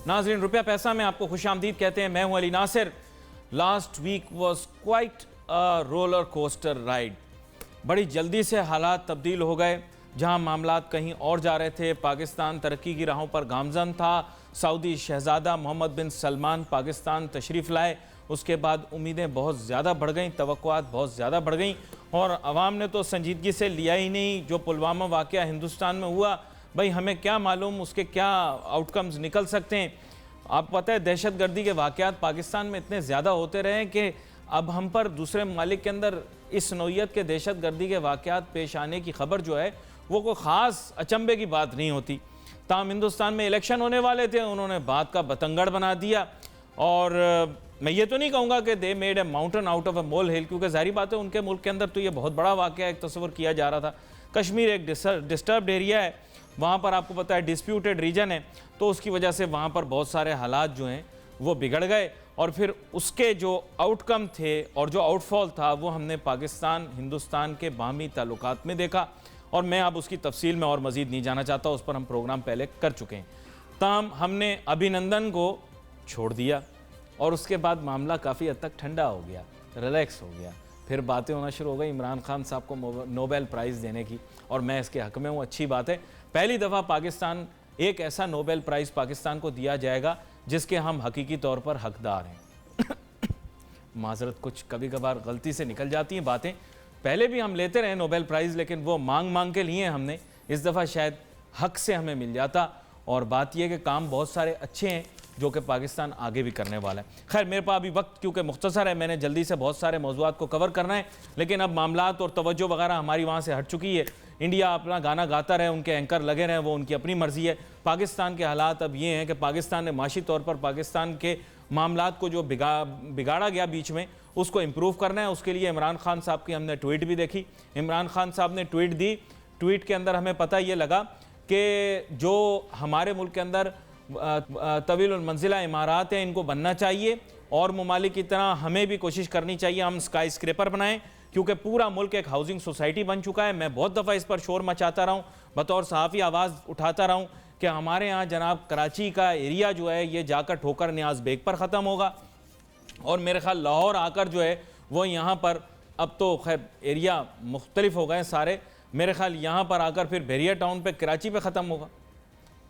नाज़रीन, रुपया पैसा में आपको खुशामदीद कहते हैं। मैं हूं Ali Nasir. Last week was quite a roller coaster ride. बड़ी जल्दी से हालात तब्दील हो गए। जहां मामलात कहीं और जा रहे थे, पाकिस्तान तरक्की की राहों पर गामजन था। सऊदी शहजादा मोहम्मद बिन सलमान पाकिस्तान तशरीफ़ लाए। उसके बाद उम्मीदें बहुत ज़्यादा बढ़ गईं, तवक्कुआत बहुत ज़्यादा बढ़ गईं और अवाम ने तो संजीदगी से लिया ही नहीं। जो पुलवामा वाक़या हिंदुस्तान में हुआ, भाई हमें क्या मालूम उसके क्या आउटकम्स निकल सकते हैं। आप पता है, दहशतगर्दी के वाक़यात पाकिस्तान में इतने ज़्यादा होते रहे कि अब हम पर दूसरे ममालिक के अंदर इस नौइयत के दहशतगर्दी के वाक़यात पेश आने की खबर जो है वो कोई ख़ास अचंभे की बात नहीं होती। ताहम हिंदुस्तान में इलेक्शन होने वाले थे, उन्होंने बात का बतंगड़ बना दिया। और मैं ये तो नहीं कहूँगा कि they made a mountain out of a molehill, क्योंकि जाहिर बात है उनके मुल्क के अंदर तो ये बहुत बड़ा वाक़या एक तस्वर किया जा रहा था। कश्मीर एक डिस्टर्ब्ड एरिया है, वहाँ पर आपको पता है डिस्प्यूटेड रीजन है, तो उसकी वजह से वहाँ पर बहुत सारे हालात जो हैं वो बिगड़ गए और फिर उसके जो आउटकम थे और जो आउटफॉल था वो हमने पाकिस्तान हिंदुस्तान के बाहमी ताल्लुकात में देखा। और मैं अब उसकी तफसील में और मज़ीद नहीं जाना चाहता, उस पर हम प्रोग्राम पहले कर चुके हैं। ताहम हमने अभिनंदन को छोड़ दिया और उसके बाद मामला काफ़ी हद तक ठंडा हो गया, रिलैक्स हो गया। फिर बातें होना शुरू हो गई इमरान खान साहब को नोबेल प्राइज़ देने की, और मैं इसके हक़ में हूँ। अच्छी बात है, पहली दफ़ा पाकिस्तान एक ऐसा नोबेल प्राइज़ पाकिस्तान को दिया जाएगा जिसके हम हकीकी तौर पर हकदार हैं। माजरत, कुछ कभी कभार गलती से निकल जाती हैं बातें। पहले भी हम लेते रहे नोबेल प्राइज़, लेकिन वो मांग मांग के लिए हमने, इस दफ़ा शायद हक से हमें मिल जाता। और बात यह कि काम बहुत सारे अच्छे हैं जो कि पाकिस्तान आगे भी करने वाला है। खैर, मेरे पास अभी वक्त क्योंकि मुख्तसर है, मैंने जल्दी से बहुत सारे मौज़ूआत को कवर करना है, लेकिन अब मामलात और तवज्जो वगैरह हमारी वहाँ से हट चुकी है। इंडिया अपना गाना गाता रहे, उनके एंकर लगे रहें, वो उनकी अपनी मर्ज़ी है। पाकिस्तान के हालात अब ये हैं कि पाकिस्तान ने माशी तौर पर पाकिस्तान के मामलात को जो बिगाड़ा गया बीच में, उसको इम्प्रूव करना है। उसके लिए इमरान खान साहब की हमने ट्वीट भी देखी। इमरान खान साहब ने ट्वीट दी, ट्वीट के अंदर हमें पता ये लगा कि जो हमारे मुल्क के अंदर तवील मंजिला इमारात हैं, इनको बनना चाहिए और ममालिक की तरह हमें भी कोशिश करनी चाहिए हम स्काई स्क्रैपर बनाएं, क्योंकि पूरा मुल्क एक हाउसिंग सोसाइटी बन चुका है। मैं बहुत दफ़ा इस पर शोर मचाता रहा हूँ, बतौर सहाफ़ी आवाज़ उठाता रहा हूँ कि हमारे यहाँ जनाब कराची का एरिया जो है ये जाकर ठोकर न्याज बेग पर ख़त्म होगा, और मेरे ख्याल लाहौर आकर जो है वो यहाँ पर, अब तो खैर एरिया मुख्तलिफ हो गए सारे, मेरे ख्याल यहाँ पर आकर फिर भेरिया टाउन पे कराची पे ख़त्म होगा।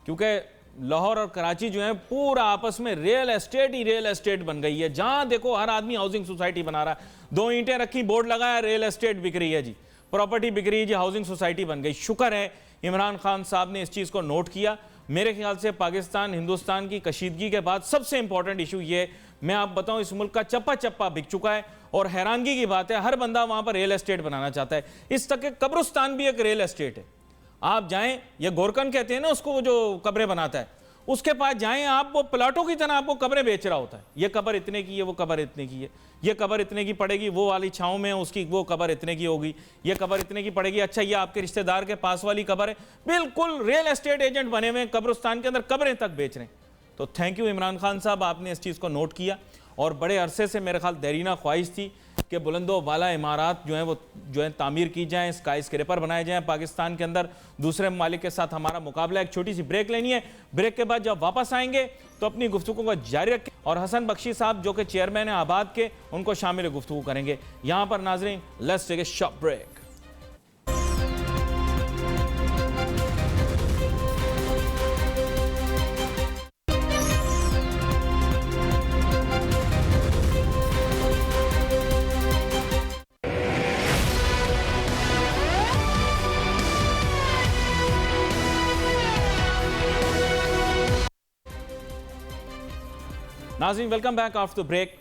क्योंकि लाहौर और कराची जो है पूरा आपस में रियल एस्टेट ही रियल एस्टेट बन गई है। जहाँ देखो हर आदमी हाउसिंग सोसाइटी बना रहा है। 2 ईंटें रखी, बोर्ड लगाया, रियल एस्टेट बिक रही है जी, प्रॉपर्टी बिक रही है जी, हाउसिंग सोसाइटी बन गई। शुक्र है इमरान खान साहब ने इस चीज़ को नोट किया। मेरे ख्याल से पाकिस्तान हिंदुस्तान की कशीदगी के बाद सबसे इंपॉर्टेंट इशू ये, मैं आप बताऊं, इस मुल्क का चप्पा चप्पा बिक चुका है। और हैरानगी की बात है, हर बंदा वहाँ पर रियल एस्टेट बनाना चाहता है। इस तक के कब्रिस्तान भी एक रियल एस्टेट है। आप जाएं, ये गोरकन कहते हैं ना उसको, वो जो कब्रें बनाता है, उसके पास जाएं आप, वो प्लाटों की तरह आपको कब्रें बेच रहा होता है। ये कब्र इतने की है, वो कब्र इतने की है, ये कब्र इतने की पड़ेगी, वो वाली छाँव में उसकी वो कब्र इतने की होगी, ये कब्र इतने की पड़ेगी। अच्छा, ये आपके रिश्तेदार के पास वाली कब्र है। बिल्कुल रियल एस्टेट एजेंट बने हुए कब्रिस्तान के अंदर कब्रें तक बेच रहे हैं। तो थैंक यू इमरान खान साहब, आपने इस चीज़ को नोट किया। और बड़े अरसे से मेरे ख्याल देरीना ख्वाहिश थी कि बुलंदो वाला इमारात जो है वो जो है तामीर की जाएँ, स्काई स्क्रैपर बनाए जाएँ पाकिस्तान के अंदर। दूसरे ममालिक के साथ हमारा मुकाबला। एक छोटी सी ब्रेक लेनी है, ब्रेक के बाद जब वापस आएंगे तो अपनी गुफ्तगू को जारी रखें और हसन बख्शी साहब जो कि चेयरमैन है आबाद के, उनको शामिल गुफ्तगू करेंगे। यहाँ पर नाजरीन, let's take a short break. नाज़रीन, welcome back after the break.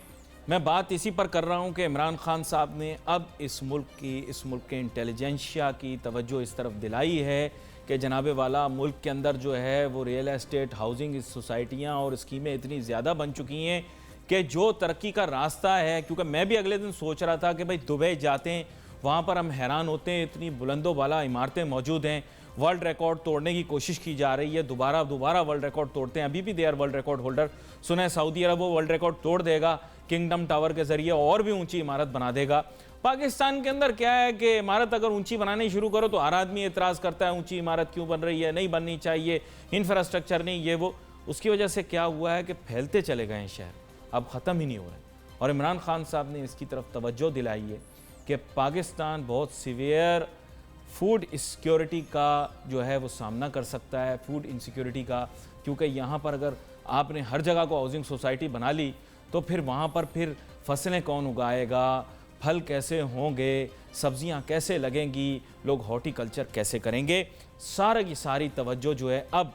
मैं बात इसी पर कर रहा हूं कि इमरान खान साहब ने अब इस मुल्क के इंटेलिजेंशिया की तवज्जो इस तरफ दिलाई है कि जनाबे वाला मुल्क के अंदर जो है वो रियल एस्टेट, हाउसिंग सोसाइटियाँ और स्कीमें इतनी ज़्यादा बन चुकी हैं कि जो तरक्की का रास्ता है, क्योंकि मैं भी अगले दिन सोच रहा था कि भाई दुबई जाते हैं, वहाँ पर हम हैरान होते हैं, इतनी बुलंदो वाला इमारतें मौजूद हैं। वर्ल्ड रिकॉर्ड तोड़ने की कोशिश की जा रही है, दोबारा वर्ल्ड रिकॉर्ड तोड़ते हैं। अभी भी they are world record holder. सुने सऊदी अरब वो वर्ल्ड रिकॉर्ड तोड़ देगा, किंगडम टावर के जरिए और भी ऊंची इमारत बना देगा। पाकिस्तान के अंदर क्या है कि इमारत अगर ऊंची बनानी शुरू करो तो हर आदमी एतराज़ करता है, ऊंची इमारत क्यों बन रही है, नहीं बननी चाहिए, इंफ्रास्ट्रक्चर नहीं, ये वो। उसकी वजह से क्या हुआ है कि फैलते चले गए हैं शहर, अब ख़त्म ही नहीं हो रहे। और इमरान खान साहब ने इसकी तरफ तवज्जो दिलाई है कि पाकिस्तान बहुत सीवियर फूड इनसिक्योरिटी का जो है वो सामना कर सकता है, फूड इनसिक्योरिटी का, क्योंकि यहाँ पर अगर आपने हर जगह को हाउसिंग सोसाइटी बना ली तो फिर वहाँ पर फिर फसलें कौन उगाएगा, फल कैसे होंगे, सब्जियाँ कैसे लगेंगी, लोग हॉर्टिकल्चर कैसे करेंगे। सारा की सारी तवज्जो जो है अब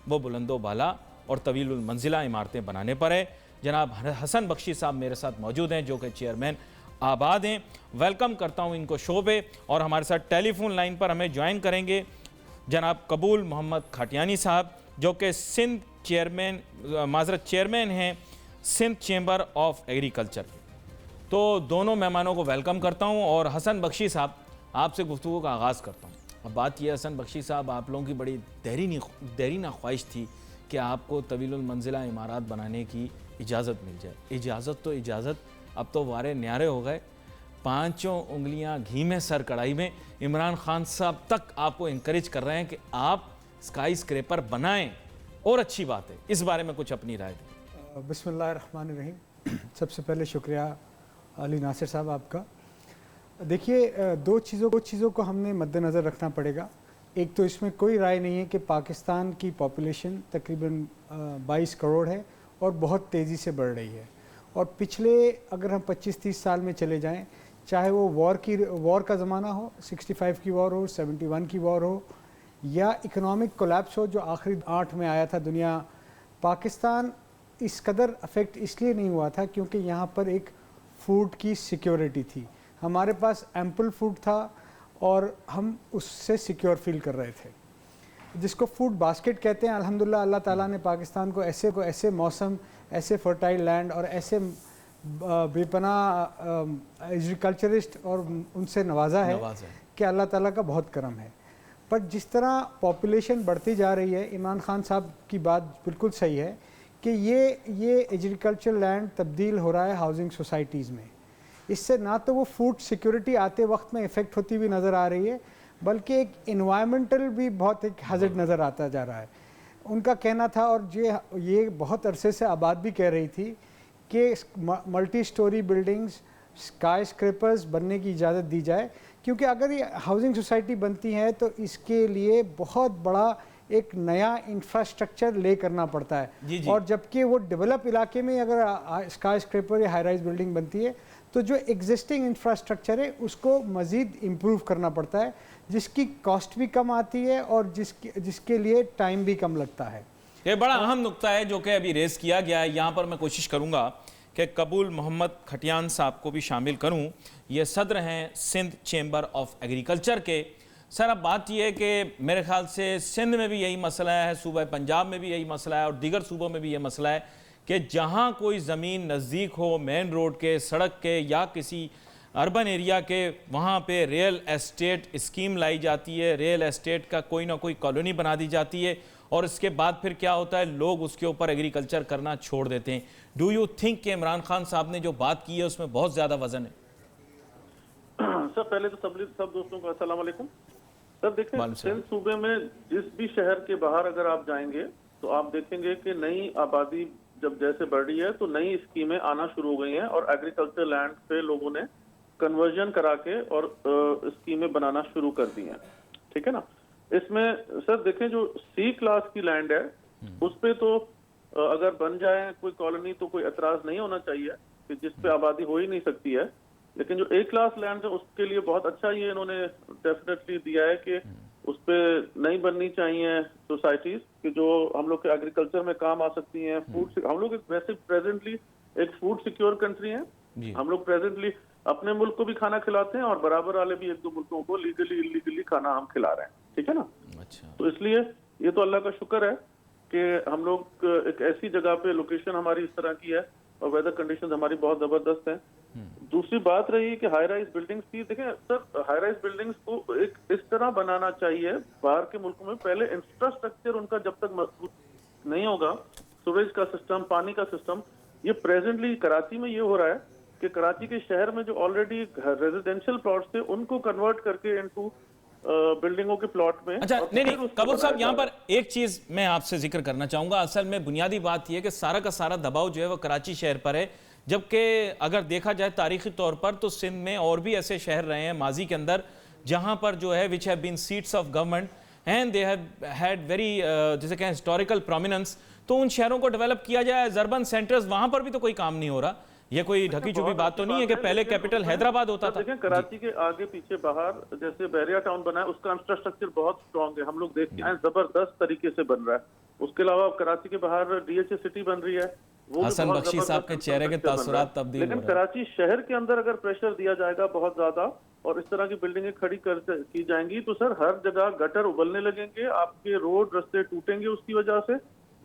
वो बुलंदो बाला और तवीलुल मंजिला इमारतें बनाने पर है। जनाब हसन बख्शी साहब मेरे साथ मौजूद हैं जो कि चेयरमैन आबाद हैं। वेलकम करता हूं इनको शो पे। और हमारे साथ टेलीफोन लाइन पर हमें ज्वाइन करेंगे जनाब कबूल मोहम्मद खटियानी साहब जो कि सिंध चेयरमैन हैं सिंध चेंबर ऑफ एग्रीकल्चर। तो दोनों मेहमानों को वेलकम करता हूं और हसन बख्शी साहब आपसे गुफ्तगू का आगाज़ करता हूं। अब बात यह हसन बख्शी साहब, आप लोगों की बड़ी देरीना ख्वाहिश थी कि आपको तवीलुल मंजिला इमारत बनाने की इजाज़त मिल जाए। इजाज़त तो इजाज़त, अब तो वारे न्यारे हो गए, पांचों उंगलियां घी में सर कढ़ाई में। इमरान खान साहब तक आपको इंकरेज कर रहे हैं कि आप स्काई स्क्रैपर बनाएं, और अच्छी बात है। इस बारे में कुछ अपनी राय दें। बिस्मिल्लाहिर्रहमानिर्रहीम। सबसे पहले शुक्रिया अली नासिर साहब आपका। देखिए, दो चीज़ों को हमने मद्देनज़र रखना पड़ेगा। एक तो इसमें कोई राय नहीं है कि पाकिस्तान की पॉपुलेशन तकरीबन 22 करोड़ है और बहुत तेज़ी से बढ़ रही है। और पिछले अगर हम 25-30 साल में चले जाएं, चाहे वो वॉर का ज़माना हो, 65 की वॉर हो, 71 की वॉर हो, या इकोनॉमिक कोलैप्स हो जो आखिरी 8 में आया था दुनिया, पाकिस्तान इस कदर अफेक्ट इसलिए नहीं हुआ था क्योंकि यहाँ पर एक फूड की सिक्योरिटी थी। हमारे पास एम्पल फूड था और हम उससे सिक्योर फील कर रहे थे, जिसको फूड बास्केट कहते हैं। अल्हम्दुलिल्लाह अल्लाह ताला ने पाकिस्तान को ऐसे मौसम, ऐसे फर्टाइल लैंड और ऐसे बेपनाह एग्रीकल्चरिस्ट और उनसे नवाजा है कि अल्लाह ताला का बहुत करम है। पर जिस तरह पॉपुलेशन बढ़ती जा रही है, इमरान खान साहब की बात बिल्कुल सही है कि ये एग्रीकल्चर लैंड तब्दील हो रहा है हाउसिंग सोसाइटीज़ में। इससे ना तो वो फूड सिक्योरिटी आते वक्त में इफ़ेक्ट होती हुई नज़र आ रही है, बल्कि एक इन्वायरमेंटल भी बहुत एक हैज़र्ड नज़र आता जा रहा है। उनका कहना था, और ये बहुत अरसे से आबाद भी कह रही थी, कि multi storey buildings, sky scrapers बनने की इजाज़त दी जाए, क्योंकि अगर ये हाउसिंग सोसाइटी बनती है तो इसके लिए बहुत बड़ा एक नया इंफ्रास्ट्रक्चर ले करना पड़ता है। और जबकि वो डेवलप इलाके में अगर स्काई स्क्रैपर या हाई राइज बिल्डिंग बनती है तो जो एग्जिस्टिंग इंफ्रास्ट्रक्चर है उसको मज़ीद इम्प्रूव करना पड़ता है, जिसकी कॉस्ट भी कम आती है और जिसके लिए टाइम भी कम लगता है। ये बड़ा अहम नुक्ता है जो कि अभी रेस किया गया है। यहाँ पर मैं कोशिश करूँगा कि कबूल मोहम्मद खटियान साहब को भी शामिल करूँ। ये सदर हैं सिंध चेंबर ऑफ एग्रीकल्चर के। सर, अब बात यह है कि मेरे ख्याल से सिंध में भी यही मसला है, सूबा पंजाब में भी यही मसला है और दीगर सूबों में भी ये मसला है कि जहाँ कोई ज़मीन नज़दीक हो मेन रोड के, सड़क के या किसी अर्बन एरिया के, वहाँ पे रियल एस्टेट स्कीम लाई जाती है, रियल एस्टेट का कोई ना कोई कॉलोनी बना दी जाती है और इसके बाद फिर क्या होता है, लोग उसके ऊपर एग्रीकल्चर करना छोड़ देते हैं। डू यू थिंक कि इमरान खान साहब ने जो बात की है उसमें बहुत ज़्यादा वजन है? सर, पहले तो सब दोस्तों को अस्सलाम वालेकुम। सर देखिए, सिंध सूबे में जिस भी शहर के बाहर अगर आप जाएंगे तो आप देखेंगे कि नई आबादी जब जैसे बढ़ रही है तो नई स्कीमें आना शुरू हो गई हैं और एग्रीकल्चर लैंड पे लोगों ने कन्वर्जन करा के और स्कीमें बनाना शुरू कर दी हैं। ठीक है ना। इसमें सर देखें, जो सी क्लास की लैंड है उस पे तो अगर बन जाए कोई कॉलोनी तो कोई एतराज नहीं होना चाहिए कि जिस पे आबादी हो ही नहीं सकती है। लेकिन जो ए क्लास लैंड है उसके लिए बहुत अच्छा ये इन्होंने डेफिनेटली दिया है कि उस पर नहीं बननी चाहिए सोसाइटीज कि जो हम लोग के एग्रीकल्चर में काम आ सकती हैं। फूड, हम लोग वैसे प्रेजेंटली एक फूड सिक्योर कंट्री हैं। हम लोग प्रेजेंटली अपने मुल्क को भी खाना खिलाते हैं और बराबर वाले भी एक दो मुल्कों को लीगली इलीगली खाना हम खिला रहे हैं। ठीक है ना। अच्छा। तो इसलिए ये तो अल्लाह का शुक्र है कि हम लोग एक ऐसी जगह पे, लोकेशन हमारी इस तरह की है और वेदर कंडीशंस हमारी बहुत जबरदस्त हैं। दूसरी बात रही कि हाई राइज बिल्डिंग्स की, देखें सर, हाई राइज बिल्डिंग्स को एक इस तरह बनाना चाहिए, बाहर के मुल्कों में पहले इंफ्रास्ट्रक्चर उनका जब तक मजबूत नहीं होगा, सीवेज का सिस्टम, पानी का सिस्टम, ये प्रेजेंटली कराची में ये हो रहा है कि कराची के शहर में जो ऑलरेडी रेजिडेंशियल प्लॉट्स थे उनको कन्वर्ट करके इनटू बिल्डिंगों के प्लॉट में। अच्छा, और नहीं फिर नहीं उसको कबूल साहब, बनाया यहाँ जा पर एक चीज मैं आपसे जिक्र करना चाहूंगा। असल में बुनियादी बात यह है कि सारा का सारा दबाव जो है वो कराची शहर पर है, जबकि अगर देखा जाए तारीखी तौर पर तो सिंध में और भी ऐसे शहर रहे हैं माजी के अंदर जहां पर जो है which have been seats of government and they have had very जैसे कहें हिस्टोरिकल प्रोमिनेंस, तो उन शहरों को डेवलप किया जाए एज अर्बन सेंटर्स, वहां पर भी तो कोई काम नहीं हो रहा। ये कोई ढकी छुपी बात तो नहीं है कि पहले कैपिटल हैदराबाद होता था। देखें कराची के आगे पीछे बाहर जैसे बहरिया टाउन बना है, उसका इंफ्रास्ट्रक्चर बहुत स्ट्रॉन्ग है, हम लोग देख के आए, जबरदस्त तरीके से बन रहा है। उसके अलावा कराची के बाहर डीएचए सिटी बन रही है, वो भी हसन बहुत बख्शी साहब के जबरदस्त चेहरे के infrastructure बन रहा है। तासुरात तब्दील लेकिन हो रहे हैं। कराची शहर के अंदर अगर प्रेशर दिया जाएगा बहुत ज्यादा और इस तरह की बिल्डिंगें खड़ी की जाएंगी तो सर हर जगह गटर उबलने लगेंगे, आपके रोड रास्ते टूटेंगे, उसकी वजह से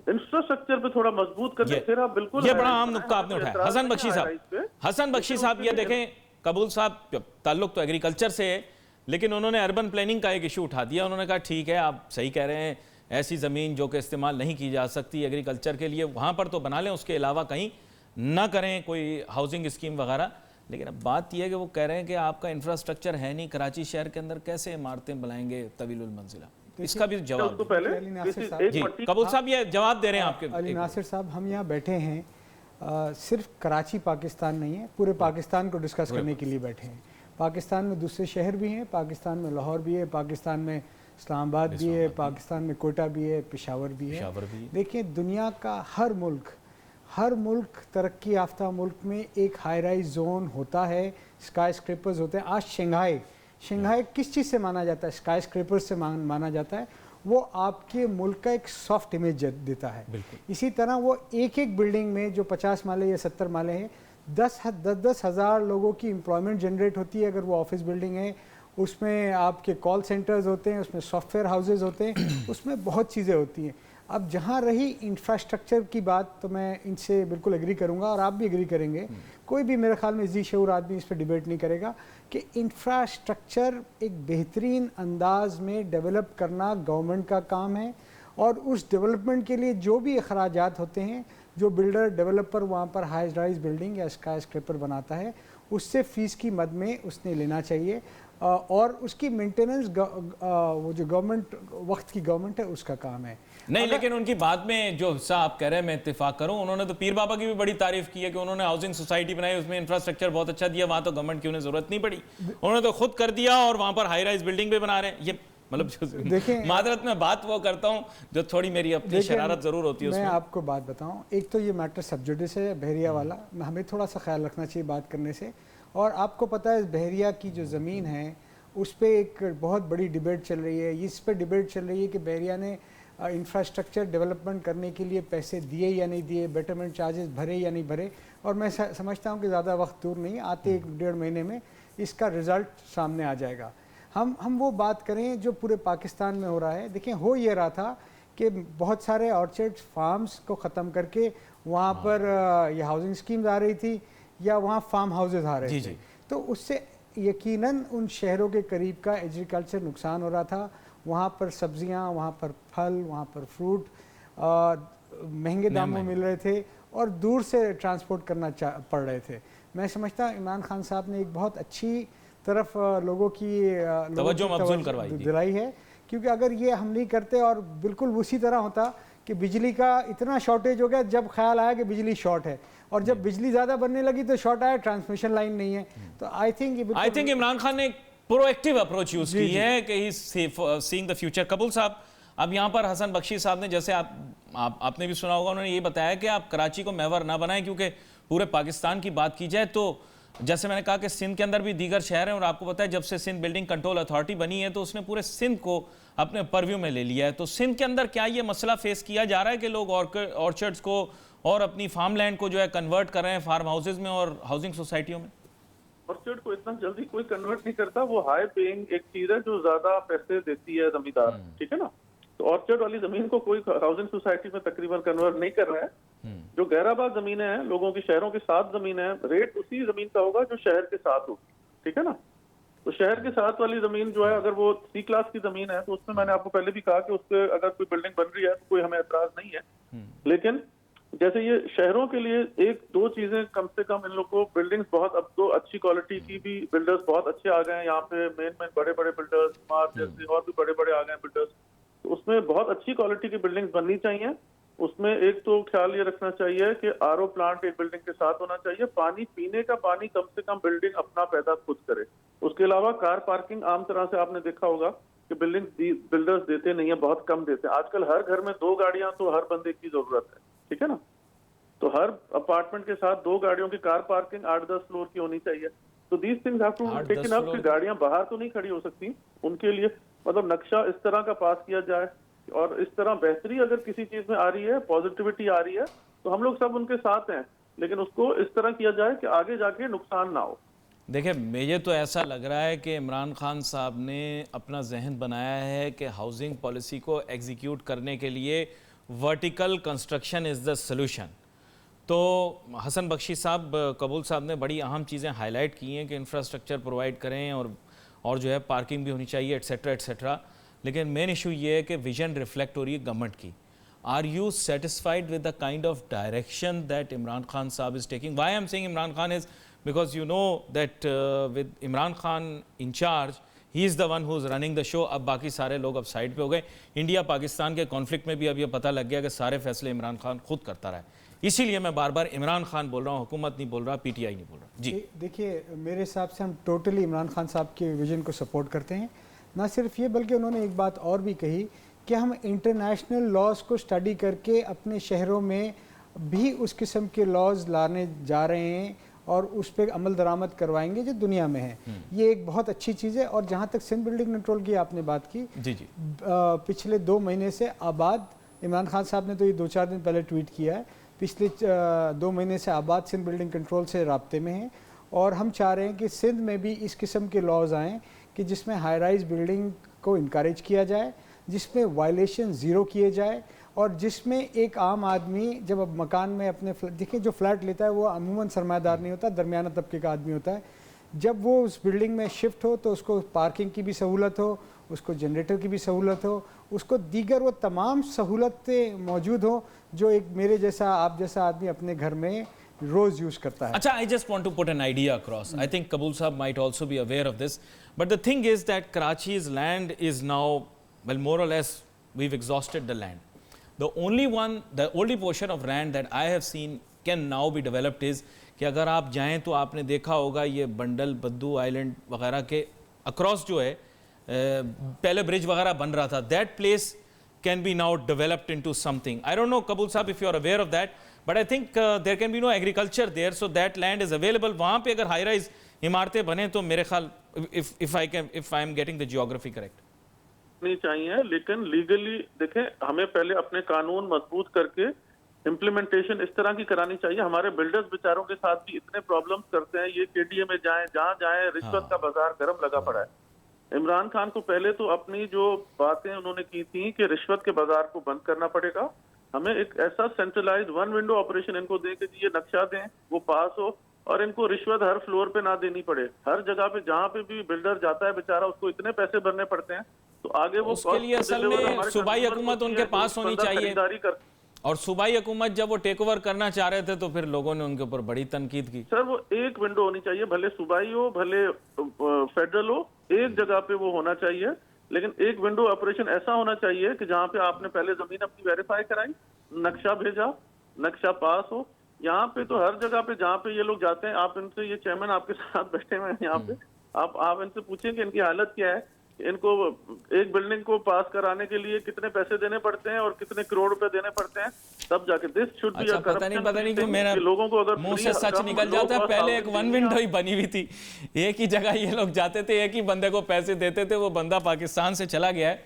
इंफ्रास्ट्रक्चर पे थोड़ा मजबूत करके फिर आप बिल्कुल। ये बड़ा आम नुक्ता आपने उठाया हसन बख्शी साहब। हसन बख्शी साहब ये देखें, कबूल साहब ताल्लुक तो एग्रीकल्चर से है, लेकिन उन्होंने अर्बन प्लानिंग का एक इशू उठा दिया। उन्होंने कहा ठीक है आप सही कह रहे हैं, ऐसी ज़मीन जो कि इस्तेमाल नहीं की जा सकती एग्रीकल्चर के लिए वहाँ पर तो बना लें, उसके अलावा कहीं ना करें कोई हाउसिंग स्कीम वगैरह। लेकिन अब बात यह है कि वो कह रहे हैं कि आपका इंफ्रास्ट्रक्चर है नहीं, कराची शहर के अंदर कैसे इमारतें बनाएंगे तवीलुल मंजिला, इसका भी जवाब तो पहले जी कबूल साहब ये जवाब दे रहे हैं आपके। अली नासिर साहब, हम यहाँ बैठे हैं सिर्फ कराची पाकिस्तान नहीं है, पूरे पाकिस्तान को डिस्कस करने के लिए बैठे हैं। पाकिस्तान में दूसरे शहर भी हैं, पाकिस्तान में लाहौर भी है, पाकिस्तान में इस्लामाबाद भी है, पाकिस्तान में कोटा भी है, पेशावर भी है। देखिए दुनिया का हर मुल्क तरक्की याफ्ता मुल्क में एक हाई राइज जोन होता है, स्काई स्क्रेपर्स होते हैं। आज शंघाई किस चीज़ से माना जाता है? स्काई स्क्रेपर्स से माना जाता है। वो आपके मुल्क का एक सॉफ्ट इमेज देता है। इसी तरह वो एक बिल्डिंग में जो 50 माले या 70 माले हैं, 10 हज़ार लोगों की एम्प्लॉयमेंट जनरेट होती है। अगर वो ऑफिस बिल्डिंग है, उसमें आपके कॉल सेंटर्स होते हैं, उसमें सॉफ्टवेयर हाउसेज होते हैं, उसमें बहुत चीज़ें होती हैं। अब जहाँ रही इंफ्रास्ट्रक्चर की बात, तो मैं इनसे बिल्कुल एग्री करूँगा और आप भी एग्री करेंगे, कोई भी मेरे ख्याल में जी शऊर आदमी इस पर डिबेट नहीं करेगा कि इंफ्रास्ट्रक्चर एक बेहतरीन अंदाज में डेवलप करना गवर्नमेंट का काम है। और उस डेवलपमेंट के लिए जो भी अखराजात होते हैं, जो बिल्डर डेवलपर वहाँ पर हाई राइज बिल्डिंग या स्काई स्क्रेपर बनाता है, उससे फ़ीस की मद में उसने लेना चाहिए। और उसकी मेंटेनेंस वो जो गवर्नमेंट वक्त की गवर्नमेंट है उसका काम है। नहीं, लेकिन उनकी बात में जो हिस्सा आप कह रहे हैं मैं इत्तेफाक करूं, उन्होंने तो पीर बाबा की भी बड़ी तारीफ की है कि उन्होंने हाउसिंग सोसाइटी बनाई, उसमें इंफ्रास्ट्रक्चर बहुत अच्छा दिया, वहां तो गवर्नमेंट की उन्हें जरूरत नहीं पड़ी, उन्होंने तो खुद कर दिया और वहां पर हाई राइज बिल्डिंग भी बना रहे हैं। ये मतलब देखिए, मादरत में बात वो करता हूँ जो थोड़ी मेरी अपनी शरारत जरूर होती है। मैं आपको बात बताऊँ, एक तो ये मैटर सब्जुडिस है बहरिया वाला, हमें थोड़ा सा ख्याल रखना चाहिए बात करने से। और आपको पता है बहरिया की जो ज़मीन है उस पर एक बहुत बड़ी डिबेट चल रही है। इस पर डिबेट चल रही है कि बहरिया ने इंफ्रास्ट्रक्चर डेवलपमेंट करने के लिए पैसे दिए या नहीं दिए, बेटरमेंट चार्जेस भरे या नहीं भरे। और मैं समझता हूँ कि ज़्यादा वक्त दूर नहीं, आते 1-1.5 महीने में इसका रिज़ल्ट सामने आ जाएगा। हम वो बात करें जो पूरे पाकिस्तान में हो रहा है। देखिए, हो ये रहा था कि बहुत सारे ऑर्चर्ड फार्म्स को ख़त्म करके वहाँ पर ये हाउसिंग स्कीम्स आ रही थी या वहाँ फार्म हाउसेज आ रहे थे, तो उससे यकीनन उन शहरों के करीब का एग्रीकल्चर नुकसान हो रहा था। वहाँ पर सब्जियाँ, वहाँ पर फल, वहाँ पर फ्रूट महंगे दामों में मिल रहे थे और दूर से ट्रांसपोर्ट करना पड़ रहे थे। मैं समझता हूँ इमरान खान साहब ने एक बहुत अच्छी तरफ लोगों की तवज्जो दिलाई है, क्योंकि अगर ये हम नहीं करते और बिल्कुल उसी तरह होता कि बिजली का इतना शॉर्टेज हो गया, जब ख्याल आया कि बिजली शॉर्ट है और जब बिजली ज़्यादा बनने लगी तो शॉर्ट आया, ट्रांसमिशन लाइन नहीं है। तो आई थिंक इमरान खान ने प्रोएक्टिव अप्रोच यूज की है कि ही सीइंग द फ्यूचर। कबूल साहब, अब यहाँ पर हसन बख्शी साहब ने, जैसे आपने भी सुना होगा, उन्होंने ये बताया कि आप कराची को महवर ना बनाएं, क्योंकि पूरे पाकिस्तान की बात की जाए तो जैसे मैंने कहा कि सिंध के अंदर भी दीगर शहर हैं और आपको पता है जब से सिंध बिल्डिंग कंट्रोल अथॉरिटी बनी है तो उसने पूरे सिंध को अपने परव्यू में ले लिया है। तो सिंध के अंदर क्या ये मसला फेस किया जा रहा है कि लोग ऑर्चर्ड्स को और अपनी फार्म लैंड को जो है कन्वर्ट कर रहे हैं फार्म हाउसेज में और हाउसिंग सोसाइटियों में? ऑर्चर्ड को इतना जल्दी कोई कन्वर्ट नहीं करता, वो हाई पेइंग एक चीज है जो ज्यादा पैसे देती है जमींदार, ठीक है ना। तो ऑर्चर्ड वाली जमीन को कोई हाउसिंग सोसाइटी में तकरीबन कन्वर्ट नहीं कर रहा है। जो गैराबाद जमीनें हैं, लोगों की शहरों के साथ जमीनें हैं, रेट उसी जमीन का होगा जो शहर के साथ होगी, ठीक है ना। तो शहर के साथ वाली जमीन जो है, अगर वो C क्लास की जमीन है तो उसमें मैंने आपको पहले भी कहा कि उससे अगर कोई बिल्डिंग बन रही है तो कोई हमें एतराज नहीं है। लेकिन जैसे ये शहरों के लिए एक दो चीजें कम से कम इन लोग को, बिल्डिंग्स बहुत, अब तो अच्छी क्वालिटी की भी बिल्डर्स बहुत अच्छे आ गए हैं यहाँ पे, मेन बड़े बड़े बिल्डर्स, स्मार्ट जैसे और भी बड़े बड़े आ गए हैं बिल्डर्स, तो उसमें बहुत अच्छी क्वालिटी की बिल्डिंग्स बननी चाहिए। उसमें एक तो ख्याल ये रखना चाहिए कि आरओ प्लांट एक बिल्डिंग के साथ होना चाहिए, पानी पीने का पानी कम से कम बिल्डिंग अपना पैदा खुद करे। उसके अलावा कार पार्किंग आम तरह से आपने देखा होगा कि बिल्डर्स देते नहीं है, बहुत कम देते हैं। आजकल हर घर में 2 गाड़ियां तो हर बंदे की जरूरत है, ठीक है ना। तो हर अपार्टमेंट के साथ 2 गाड़ियों की कार पार्किंग 8-10 फ्लोर की होनी चाहिए। तो these things have to taken up, कि गाड़ियां बाहर तो नहीं खड़ी हो सकती, उनके लिए मतलब नक्शा इस तरह का पास किया जाए। और इस तरह बेहतरी अगर किसी चीज में आ रही है, पॉजिटिविटी आ रही है, तो हम लोग सब उनके साथ हैं, लेकिन उसको इस तरह किया जाए कि आगे जाके नुकसान ना हो। देखिए, मुझे तो ऐसा लग रहा है कि इमरान खान साहब ने अपना जहन बनाया है कि हाउसिंग पॉलिसी को एग्जीक्यूट करने के लिए vertical construction is the solution. तो हसन बख्शी साहब, कबूल साहब ने बड़ी अहम चीज़ें हाईलाइट की हैं कि इंफ्रास्ट्रक्चर प्रोवाइड करें और जो है पार्किंग भी होनी चाहिए, एट्सेट्रा एट्सेट्रा। लेकिन मेन इशू ये है कि विजन रिफ्लेक्ट हो रही है गवर्नमेंट की। Are you satisfied with the kind of direction that Imran Khan साहब is taking? Why I am saying Imran Khan is because you know that with Imran Khan in charge, he is the one who is running the show। अब बाकी सारे लोग अब side पे हो गए। India Pakistan के कॉन्फ्लिक्ट में भी अब ये पता लग गया कि सारे फैसले इमरान खान खुद करता रहा है। इसीलिए मैं बार बार इमरान खान बोल रहा हूँ, हुकूमत नहीं बोल रहा, पीटीआई नहीं बोल रहा। जी देखिए, मेरे हिसाब से हम टोटली इमरान खान साहब के विजन को सपोर्ट करते हैं। ना सिर्फ ये, बल्कि उन्होंने एक बात और भी कही कि हम इंटरनेशनल लॉज को स्टडी करके अपने शहरों में भी उस किस्म के लॉज लाने जा रहे हैं और उस पर अमल दरामद करवाएंगे जो दुनिया में है। ये एक बहुत अच्छी चीज़ है। और जहाँ तक सिंध बिल्डिंग कंट्रोल की आपने बात की, जी जी, पिछले 2 महीने से आबाद, इमरान खान साहब ने तो ये 2-4 दिन पहले ट्वीट किया है, पिछले 2 महीने से आबाद सिंध बिल्डिंग कंट्रोल से राब्ते में हैं। और हम चाह रहे हैं कि सिंध में भी इस किस्म के लॉज आएँ कि जिसमें हाई राइज बिल्डिंग को इनकरेज किया जाए, जिसमें वायलेशन ज़ीरो किए जाए, और जिसमें एक आम आदमी जब अब मकान में अपने देखिए, जो फ्लैट लेता है वो अमूमन सरमायादार नहीं होता, दरमियाना तबके का आदमी होता है। जब वो उस बिल्डिंग में शिफ्ट हो तो उसको पार्किंग की भी सहूलत हो, उसको जनरेटर की भी सहूलत हो, उसको दीगर वो तमाम सहूलतें मौजूद हो जो एक मेरे जैसा, आप जैसा आदमी अपने घर में रोज़ यूज़ करता है। अच्छा, I just want to put an idea across. I think कबूल साहब might also be aware of this, but the thing is that Karachi's land is now, well, more or less we've exhausted the land. The only portion of land that I have seen can now be developed is कि अगर आप जाएं तो आपने देखा होगा ये bundle, बद्दू island वगैरह के अक्रॉस जो है पहले ब्रिज वगैरह बन रहा था, that place can be now developed into something. I don't know, Kabul Sahab, if you are aware of that, but I think there can be no agriculture there, so that land is available. वहाँ पे अगर high rise इमारतें बने तो मेरे ख्याल, if I am getting the geography correct, नहीं चाहिए। लेकिन लीगली देखें, हमें पहले अपने कानून मजबूत करके इम्प्लीमेंटेशन इस तरह की करानी चाहिए। हमारे बिल्डर्स बेचारों के साथ भी इतने प्रॉब्लम्स करते हैं, ये केडीए में जाएं, जहां जाएं रिश्वत का बाजार गर्म लगा पड़ा है। इमरान खान को पहले तो अपनी जो बातें उन्होंने की थी कि रिश्वत के बाजार को बंद करना पड़ेगा, हमें एक ऐसा सेंट्रलाइज 1 विंडो ऑपरेशन इनको दें कि ये नक्शा दें, वो पास हो, और इनको रिश्वत हर फ्लोर पे ना देनी पड़े। हर जगह पे जहाँ पे भी बिल्डर जाता है बेचारा, उसको इतने पैसे भरने पड़ते हैं, तो आगे वो उसके लिए असल में सूबाई हुकूमत उनके पास होनी चाहिए। और सूबाई हुकूमत जब वो टेक ओवर करना चाह रहे थे तो फिर लोगों ने उनके ऊपर बड़ी तनकीद की। सर, वो एक विंडो होनी चाहिए, भले सूबाई हो भले फेडरल हो, एक जगह पे वो होना चाहिए। लेकिन एक विंडो ऑपरेशन ऐसा होना चाहिए कि जहाँ पे आपने पहले जमीन अपनी वेरीफाई कराई, नक्शा भेजा, नक्शा पास हो। यहाँ पे तो हर जगह पे जहाँ पे ये लोग जाते हैं, आप इनसे, ये चेयरमैन आपके साथ बैठे हुए हैं यहाँ पे, आप इनसे पूछें कि इनकी हालत क्या है, इनको एक बिल्डिंग को पास कराने के लिए कितने पैसे देने पड़ते हैं और कितने करोड़ रुपए देने पड़ते हैं, तब जाके दिस शुड बी। पता नहीं क्यों मेरा लोगों को अगर मुंह से सच निकल जाता है। पहले एक 1 विंडो ही बनी हुई थी, एक ही जगह ये लोग जाते थे, एक ही बंदे को पैसे देते थे, वो बंदा पाकिस्तान से चला गया है,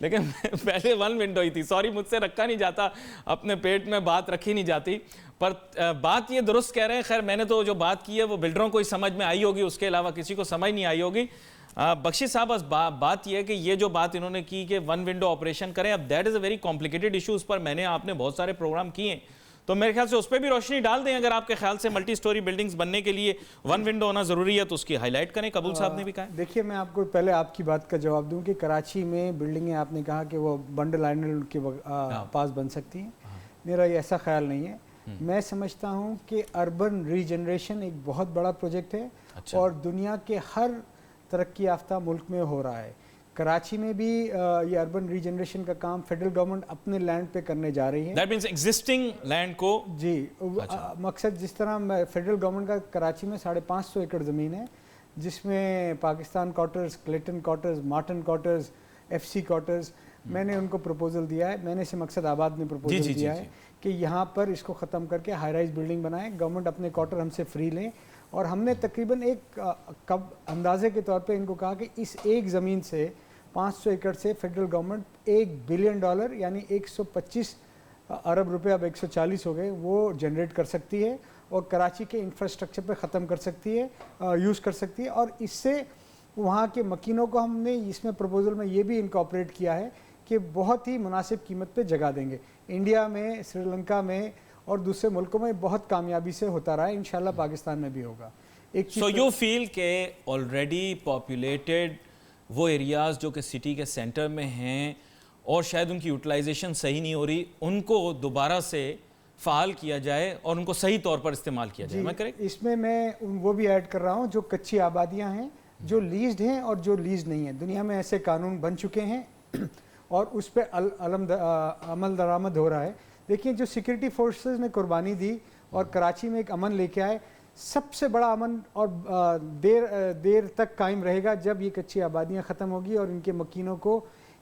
लेकिन पहले 1 विंडो ही थी। सॉरी, मुझसे रखा नहीं जाता, अपने पेट में बात रखी नहीं जाती, पर बात ये दुरुस्त कह रहे हैं। खैर, मैंने तो जो बात की है वो बिल्डरों को ही समझ में आई होगी, उसके अलावा किसी को समझ नहीं आई होगी। बख्शी साहब, बस बात यह है कि ये जो बात इन्होंने की कि 1 विंडो ऑपरेशन करें, अब that is a very complicated issue. उस पर मैंने आपने बहुत सारे प्रोग्राम किए, तो मेरे ख्याल से उस पर भी रोशनी डाल दें। अगर आपके ख्याल से मल्टी स्टोरी बिल्डिंग्स बनने के लिए 1 विंडो होना ज़रूरी है तो उसकी हाईलाइट करें। कबूल साहब ने भी कहा। देखिए, मैं आपको पहले आपकी बात का जवाब दूं कि कराची में बिल्डिंगें, आपने कहा कि वो बंडल आइलैंड के पास बन सकती हैं, मेरा ये ऐसा ख्याल नहीं है। मैं समझता हूं कि अर्बन रीजनरेशन एक बहुत बड़ा प्रोजेक्ट है। अच्छा। और दुनिया के हर तरक्की याफ्ता मुल्क में हो रहा है। कराची में भी ये अर्बन रीजनरेशन का काम फेडरल गवर्नमेंट अपने लैंड पे करने जा रही है। That means existing लैंड को जी। मकसद जिस तरह फेडरल गवर्नमेंट का कराची में 550 एकड़ ज़मीन है, जिसमें Pakistan quarters, Clayton quarters, Marton quarters, FC quarters, मैंने उनको प्रपोजल दिया है। मैंने से मकसद आबाद में प्रपोजल दिया है कि यहाँ पर इसको ख़त्म करके हाई राइज बिल्डिंग बनाएं, गवर्नमेंट अपने क्वार्टर हमसे फ्री लें। और हमने तकरीबन एक कब अंदाजे के तौर पे इनको कहा कि इस एक ज़मीन से 500 एकड़ से फेडरल गवर्नमेंट $1 बिलियन यानी 125 अरब रुपए, अब 140 हो गए, वो जनरेट कर सकती है और कराची के इंफ्रास्ट्रक्चर पे ख़त्म कर सकती है, यूज़ कर सकती है। और इससे वहाँ के मकीनों को हमने इसमें प्रपोजल में ये भी इनकॉर्पोरेट किया है कि बहुत ही मुनासिब कीमत पे जगह देंगे। इंडिया में, श्रीलंका में और दूसरे मुल्कों में बहुत कामयाबी से होता रहा है, इंशाल्लाह पाकिस्तान में भी होगा। एक सो यू फील के ऑलरेडी पॉपुलेटेड वो एरियाज जो कि सिटी के सेंटर में हैं और शायद उनकी यूटिलाइजेशन सही नहीं हो रही, उनको दोबारा से फ़ाल किया जाए और उनको सही तौर पर इस्तेमाल किया जाए, मैं करेक्ट? इसमें मैं वो भी ऐड कर रहा हूँ जो कच्ची आबादियाँ हैं, जो लीज्ड हैं और जो लीज नहीं है। दुनिया में ऐसे कानून बन चुके हैं और उस पर अमल दरामद हो रहा है। देखिए, जो सिक्योरिटी फोर्सेस ने कुर्बानी दी और कराची में एक अमन लेके आए, सबसे बड़ा अमन और देर तक कायम रहेगा जब ये कच्ची आबादियाँ ख़त्म होगी और इनके मकीनों को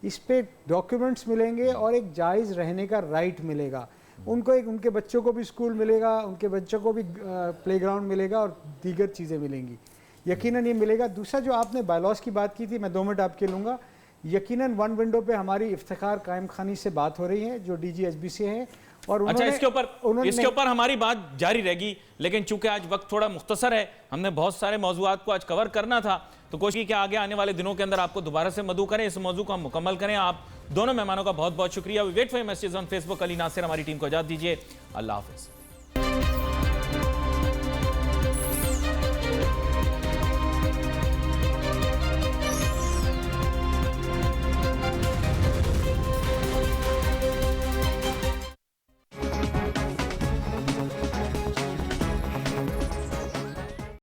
इस पे डॉक्यूमेंट्स मिलेंगे और एक जायज़ रहने का राइट मिलेगा। उनको एक, उनके बच्चों को भी स्कूल मिलेगा, उनके बच्चों को भी प्लेग्राउंड मिलेगा और दीगर चीज़ें मिलेंगी, यकीनन ये मिलेगा। दूसरा, जो आपने बायलॉज की बात की थी, मैं 2 मिनट आपके लूँगा। यकीनन वन विंडो पे हमारी इफ्तिखार कायम खानी से बात हो रही है, जो DGSB से है। और अच्छा, इसके ऊपर हमारी बात जारी रहेगी, लेकिन चूंकि आज वक्त थोड़ा मुख्तसर है, हमने बहुत सारे मौजूआत को आज कवर करना था, तो कोशिश की कि आगे आने वाले दिनों के अंदर आपको दोबारा से मदऊ करें, इस मौजू को हम मुकम्मल करें। आप दोनों मेहमानों का बहुत बहुत शुक्रिया। We wait for your messages on Facebook. Ali Nasir हमारी टीम को इजाज़त दीजिए। अल्लाह हाफिज़।